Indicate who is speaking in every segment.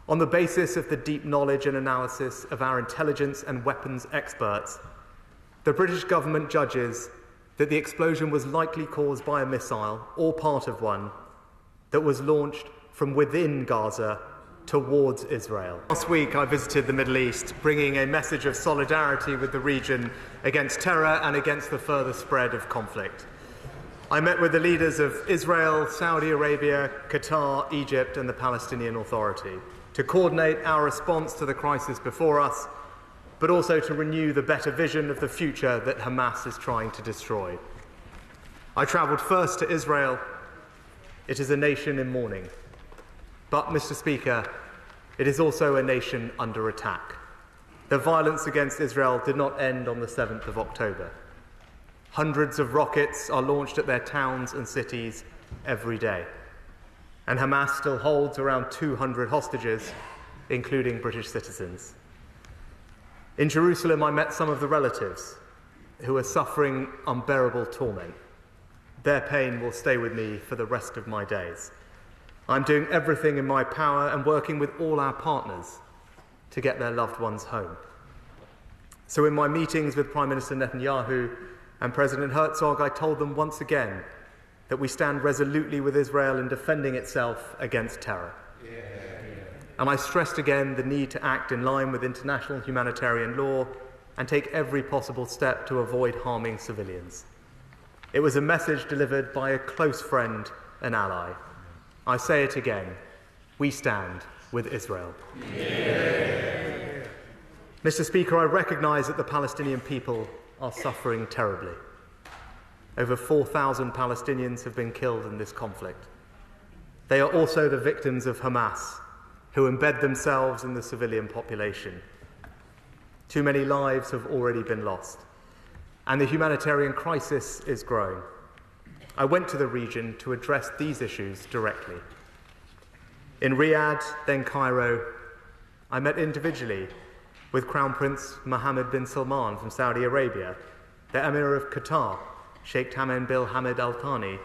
Speaker 1: On the basis of the deep knowledge and analysis of our intelligence and weapons experts, the British government judges that the explosion was likely caused by a missile, or part of one, that was launched from within Gaza towards Israel. Last week I visited the Middle East, bringing a message of solidarity with the region against terror and against the further spread of conflict. I met with the leaders of Israel, Saudi Arabia, Qatar, Egypt and the Palestinian Authority to coordinate our response to the crisis before us, but also to renew the better vision of the future that Hamas is trying to destroy. I travelled first to Israel. It is a nation in mourning. But, Mr. Speaker, it is also a nation under attack. The violence against Israel did not end on the 7th of October. Hundreds of rockets are launched at their towns and cities every day. And Hamas still holds around 200 hostages, including British citizens. In Jerusalem, I met some of the relatives who are suffering unbearable torment. Their pain will stay with me for the rest of my days. I'm doing everything in my power and working with all our partners to get their loved ones home. So in my meetings with Prime Minister Netanyahu and President Herzog, I told them once again that we stand resolutely with Israel in defending itself against terror. And I stressed again the need to act in line with international humanitarian law and take every possible step to avoid harming civilians. It was a message delivered by a close friend and ally. I say it again, we stand with Israel. Mr. Speaker, I recognise that the Palestinian people are suffering terribly. Over 4,000 Palestinians have been killed in this conflict. They are also the victims of Hamas, who embed themselves in the civilian population. Too many lives have already been lost, and the humanitarian crisis is growing. I went to the region to address these issues directly. In Riyadh, then Cairo, I met individually with Crown Prince Mohammed bin Salman from Saudi Arabia, the Emir of Qatar, Sheikh Tamim bin Hamad Al Thani,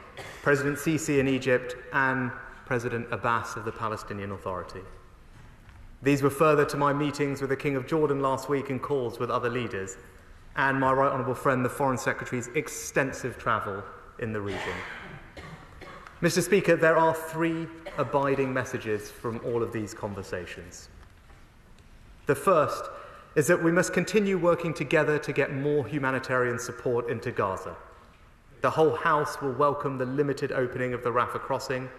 Speaker 1: President Sisi in Egypt, and President Abbas of the Palestinian Authority. These were further to my meetings with the King of Jordan last week and calls with other leaders, and my Right Honourable friend, the Foreign Secretary's extensive travel in the region. Mr. Speaker, there are three abiding messages from all of these conversations. The first is that we must continue working together to get more humanitarian support into Gaza. The whole House will welcome the limited opening of the Rafah crossing.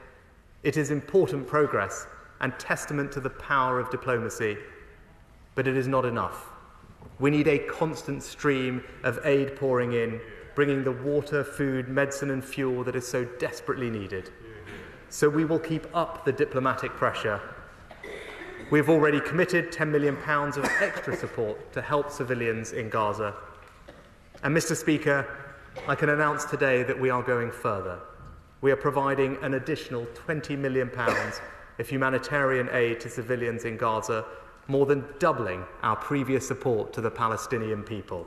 Speaker 1: It is important progress and testament to the power of diplomacy, but it is not enough. We need a constant stream of aid pouring in, bringing the water, food, medicine and fuel that is so desperately needed. So we will keep up the diplomatic pressure. We have already committed £10 million of extra support to help civilians in Gaza. And Mr. Speaker, I can announce today that we are going further. We are providing an additional £20 million of humanitarian aid to civilians in Gaza, more than doubling our previous support to the Palestinian people.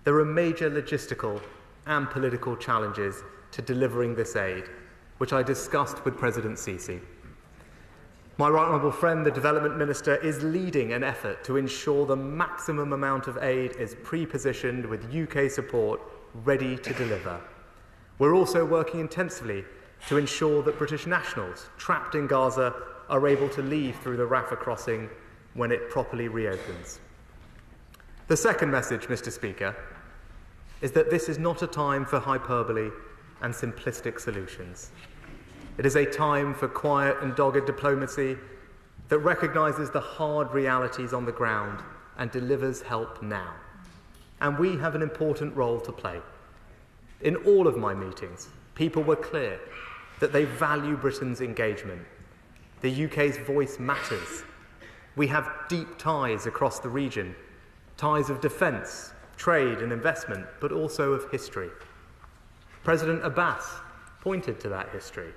Speaker 1: There are major logistical and political challenges to delivering this aid, which I discussed with President Sisi. My Right Honourable friend, the Development Minister, is leading an effort to ensure the maximum amount of aid is pre-positioned with UK support ready to deliver. We're also working intensively to ensure that British nationals trapped in Gaza are able to leave through the Rafah crossing when it properly reopens. The second message, Mr. Speaker, is that this is not a time for hyperbole and simplistic solutions. It is a time for quiet and dogged diplomacy that recognises the hard realities on the ground and delivers help now. And we have an important role to play. In all of my meetings, people were clear that they value Britain's engagement. The UK's voice matters. We have deep ties across the region, ties of defence, trade and investment, but also of history. President Abbas pointed to that history,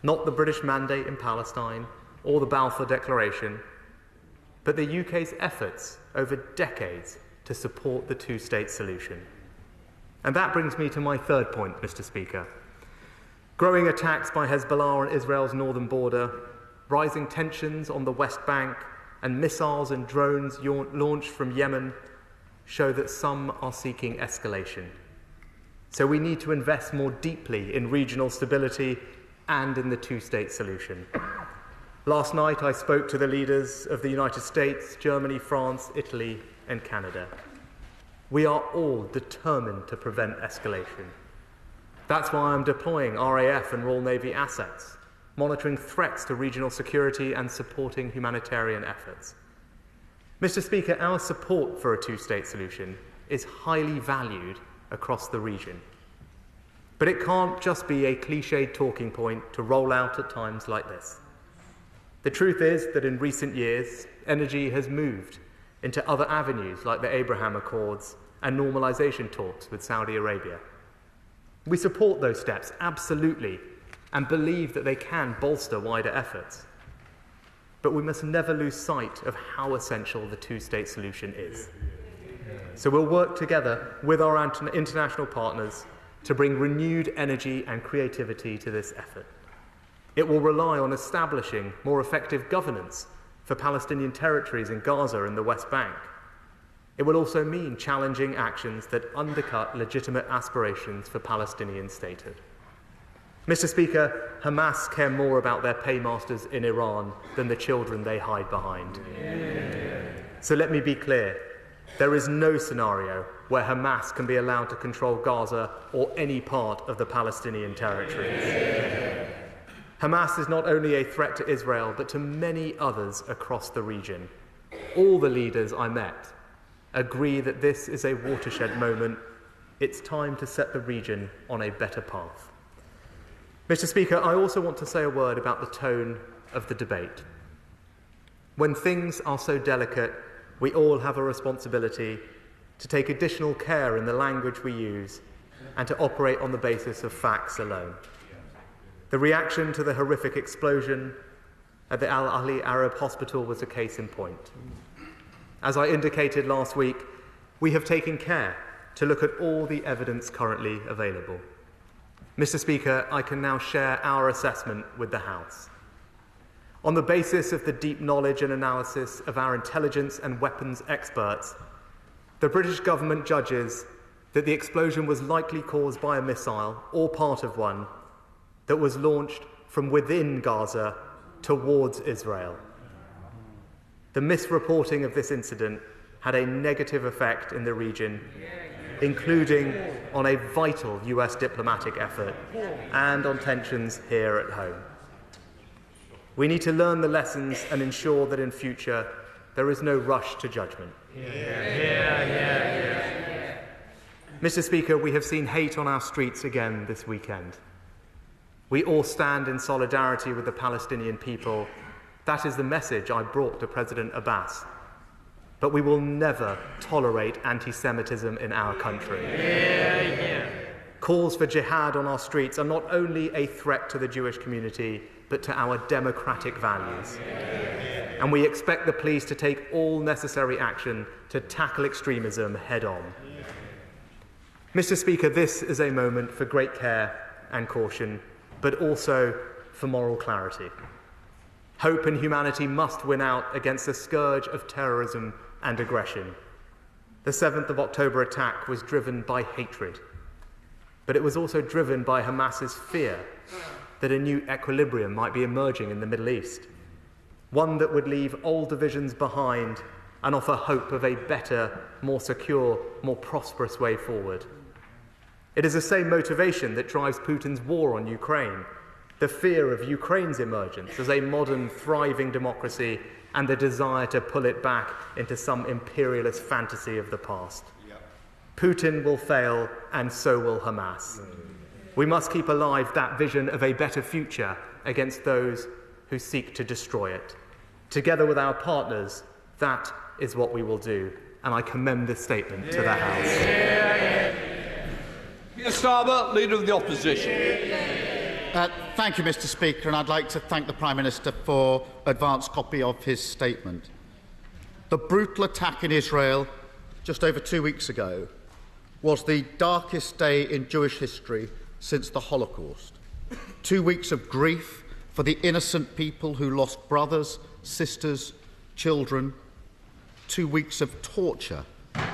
Speaker 1: not the British mandate in Palestine or the Balfour Declaration, but the UK's efforts over decades to support the two-state solution. And that brings me to my third point, Mr. Speaker. Growing attacks by Hezbollah on Israel's northern border rising tensions on the West Bank, and missiles and drones launched from Yemen show that some are seeking escalation. So we need to invest more deeply in regional stability and in the two-state solution. Last night I spoke to the leaders of the United States, Germany, France, Italy, and Canada. We are all determined to prevent escalation. That's why I'm deploying RAF and Royal Navy assets, monitoring threats to regional security and supporting humanitarian efforts. Mr. Speaker, our support for a two-state solution is highly valued across the region. But it can't just be a cliched talking point to roll out at times like this. The truth is that in recent years, energy has moved into other avenues like the Abraham Accords and normalization talks with Saudi Arabia. We support those steps, absolutely, and believe that they can bolster wider efforts. But we must never lose sight of how essential the two-state solution is. So we'll work together with our international partners to bring renewed energy and creativity to this effort. It will rely on establishing more effective governance for Palestinian territories in Gaza and the West Bank. It will also mean challenging actions that undercut legitimate aspirations for Palestinian statehood. Mr. Speaker, Hamas care more about their paymasters in Iran than the children they hide behind. So let me be clear. There is no scenario where Hamas can be allowed to control Gaza or any part of the Palestinian territories. Hamas is not only a threat to Israel, but to many others across the region. All the leaders I met agree that this is a watershed moment. It's time to set the region on a better path. Mr. Speaker, I also want to say a word about the tone of the debate. When things are so delicate, we all have a responsibility to take additional care in the language we use and to operate on the basis of facts alone. The reaction to the horrific explosion at the Al Ahli Arab Hospital was a case in point. As I indicated last week, we have taken care to look at all the evidence currently available. Mr. Speaker, I can now share our assessment with the House. On the basis of the deep knowledge and analysis of our intelligence and weapons experts, the British government judges that the explosion was likely caused by a missile, or part of one, that was launched from within Gaza towards Israel. The misreporting of this incident had a negative effect in the region, including on a vital US diplomatic effort and on tensions here at home. We need to learn the lessons and ensure that in future there is no rush to judgment. Mr. Speaker, we have seen hate on our streets again this weekend. We all stand in solidarity with the Palestinian people. That is the message I brought to President Abbas. But we will never tolerate anti-Semitism in our country. Calls for jihad on our streets are not only a threat to the Jewish community, but to our democratic values. And we expect the police to take all necessary action to tackle extremism head-on. Mr. Speaker, this is a moment for great care and caution, but also for moral clarity. Hope and humanity must win out against the scourge of terrorism and aggression. The 7th of October attack was driven by hatred, but it was also driven by Hamas's fear that a new equilibrium might be emerging in the Middle East, one that would leave old divisions behind and offer hope of a better, more secure, more prosperous way forward. It is the same motivation that drives Putin's war on Ukraine, the fear of Ukraine's emergence as a modern, thriving democracy and the desire to pull it back into some imperialist fantasy of the past. Putin will fail, and so will Hamas. We must keep alive that vision of a better future against those who seek to destroy it. Together with our partners, that is what we will do, and I commend this statement to the House.
Speaker 2: Mr. Starmer, Leader of the Opposition.
Speaker 3: Thank you, Mr. Speaker, and I'd like to thank the Prime Minister for advance copy of his statement. The brutal attack in Israel just over 2 weeks ago was the darkest day in Jewish history since the Holocaust. 2 weeks of grief for the innocent people who lost brothers, sisters, children, 2 weeks of torture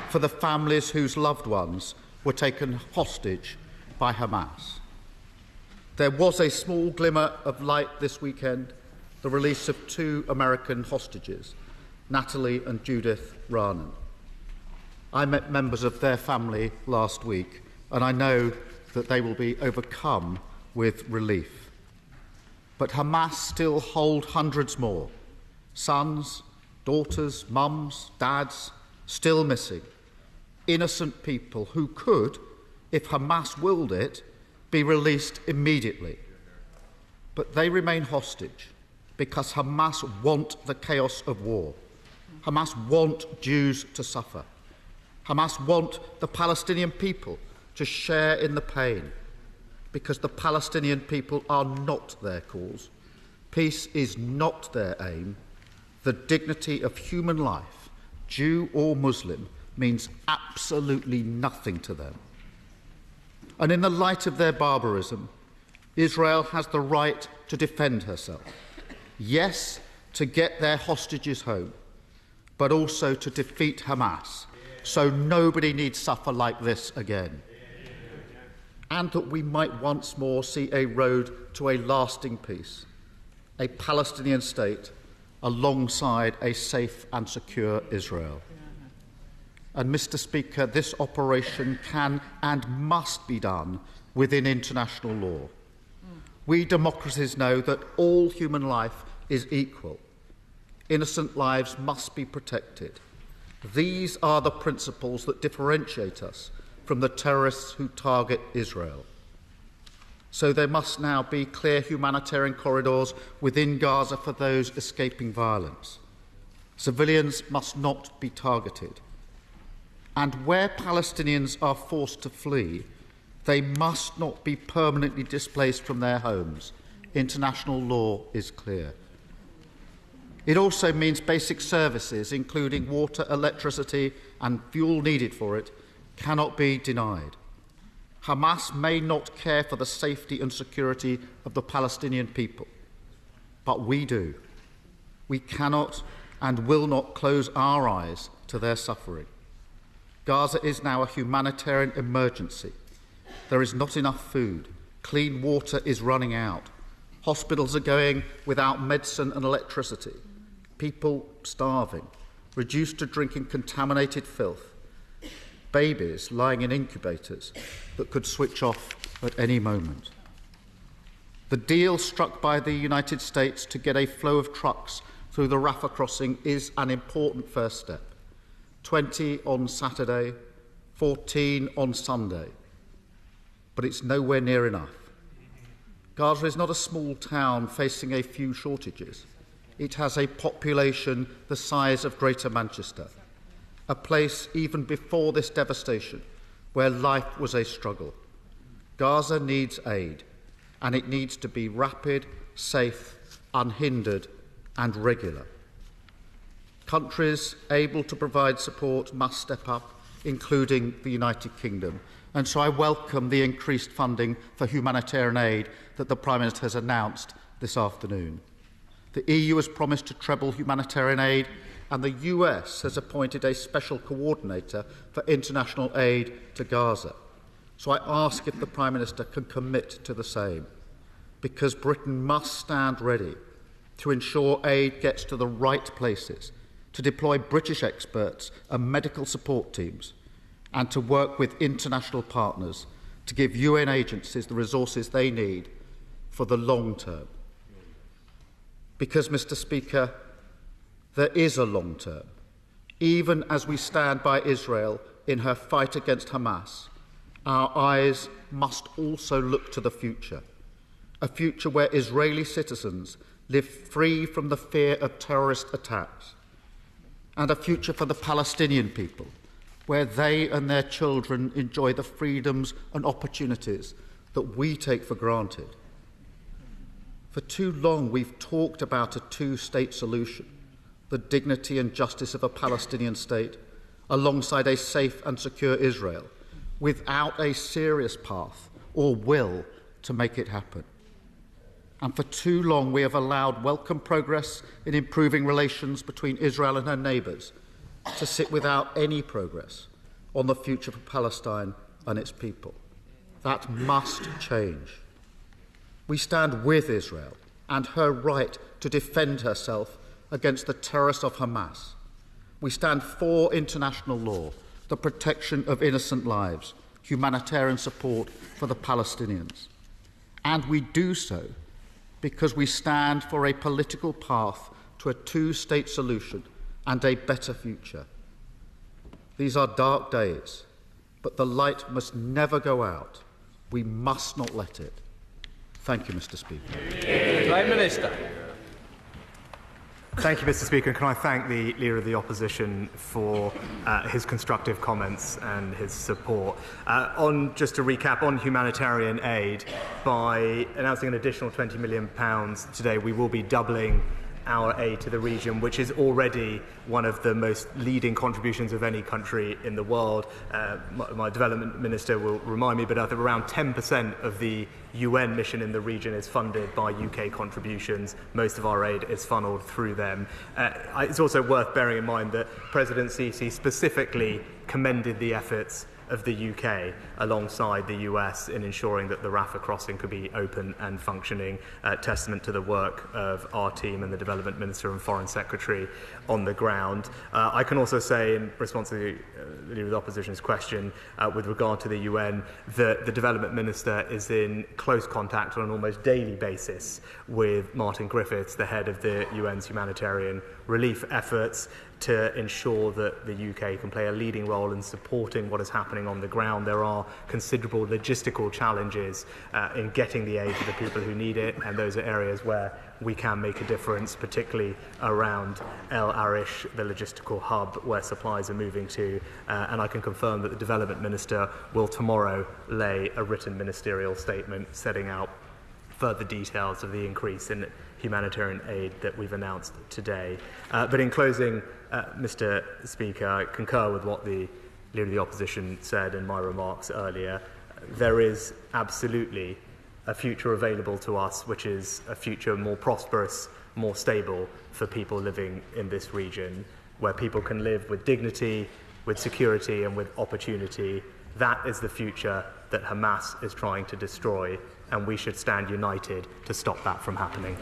Speaker 3: for the families whose loved ones were taken hostage by Hamas. There was a small glimmer of light this weekend, the release of 2 American hostages, Natalie and Judith Raanan. I met members of their family last week, and I know that they will be overcome with relief. But Hamas still hold hundreds more, sons, daughters, mums, dads, still missing, innocent people who could, if Hamas willed it, be released immediately. But they remain hostage because Hamas want the chaos of war. Hamas want Jews to suffer. Hamas want the Palestinian people to share in the pain because the Palestinian people are not their cause. Peace is not their aim. The dignity of human life, Jew or Muslim, means absolutely nothing to them. And in the light of their barbarism, Israel has the right to defend herself. Yes, to get their hostages home, but also to defeat Hamas, so nobody need suffer like this again. And that we might once more see a road to a lasting peace, a Palestinian state alongside a safe and secure Israel. And, Mr. Speaker, this operation can and must be done within international law. We democracies know that all human life is equal. Innocent lives must be protected. These are the principles that differentiate us from the terrorists who target Israel. So there must now be clear humanitarian corridors within Gaza for those escaping violence. Civilians must not be targeted. And where Palestinians are forced to flee, they must not be permanently displaced from their homes. International law is clear. It also means basic services, including water, electricity and fuel needed for it, cannot be denied. Hamas may not care for the safety and security of the Palestinian people, but we do. We cannot and will not close our eyes to their suffering. Gaza is now a humanitarian emergency. There is not enough food. Clean water is running out. Hospitals are going without medicine and electricity. People starving, reduced to drinking contaminated filth. Babies lying in incubators that could switch off at any moment. The deal struck by the United States to get a flow of trucks through the Rafah crossing is an important first step. 20 on Saturday, 14 on Sunday. But it's nowhere near enough. Gaza is not a small town facing a few shortages. It has a population the size of Greater Manchester, a place even before this devastation where life was a struggle. Gaza needs aid, and it needs to be rapid, safe, unhindered and regular. Countries able to provide support must step up, including the United Kingdom, and so I welcome the increased funding for humanitarian aid that the Prime Minister has announced this afternoon. The EU has promised to treble humanitarian aid, and the US has appointed a special coordinator for international aid to Gaza. So I ask if the Prime Minister can commit to the same, because Britain must stand ready to ensure aid gets to the right places, to deploy British experts and medical support teams, and to work with international partners to give UN agencies the resources they need for the long term. Because, Mr. Speaker, there is a long term. Even as we stand by Israel in her fight against Hamas, our eyes must also look to the future, a future where Israeli citizens live free from the fear of terrorist attacks, and a future for the Palestinian people, where they and their children enjoy the freedoms and opportunities that we take for granted. For too long, we've talked about a two-state solution, the dignity and justice of a Palestinian state, alongside a safe and secure Israel, without a serious path or will to make it happen. and for too long we have allowed welcome progress in improving relations between Israel and her neighbours to sit without any progress on the future for Palestine and its people. That must change. We stand with Israel and her right to defend herself against the terrorists of Hamas. We stand for international law, the protection of innocent lives, humanitarian support for the Palestinians. And we do so because we stand for a political path to a two-state solution and a better future. These are dark days, but the light must never go out. We must not let it. Thank you, Mr. Speaker.
Speaker 2: Prime Minister.
Speaker 1: Thank you, Mr. Speaker. And can I thank the Leader of the Opposition for his constructive comments and his support. Just to recap, on humanitarian aid, by announcing an additional £20 million today, we will be doubling our aid to the region, which is already one of the most leading contributions of any country in the world. My development minister will remind me, but I think around 10% of the UN mission in the region is funded by UK contributions. Most of our aid is funneled through them. It's also worth bearing in mind that President Sisi specifically commended the efforts of the UK alongside the US in ensuring that the Rafah crossing could be open and functioning, testament to the work of our team and the Development Minister and Foreign Secretary on the ground. I can also say, in response to the Leader of the Opposition's question with regard to the UN, that the Development Minister is in close contact on an almost daily basis with Martin Griffiths, the head of the UN's humanitarian relief efforts, to ensure that the UK can play a leading role in supporting what is happening on the ground. There are considerable logistical challenges in getting the aid to the people who need it, and those are areas where we can make a difference, particularly around El Arish, the logistical hub where supplies are moving to. And I can confirm that the Development Minister will tomorrow lay a written ministerial statement setting out further details of the increase in humanitarian aid that we've announced today. But in closing, Mr. Speaker, I concur with what the Leader of the Opposition said in my remarks earlier. There is absolutely a future available to us, which is a future more prosperous, more stable for people living in this region, where people can live with dignity, with security and with opportunity. That is the future that Hamas is trying to destroy, and we should stand united to stop that from happening.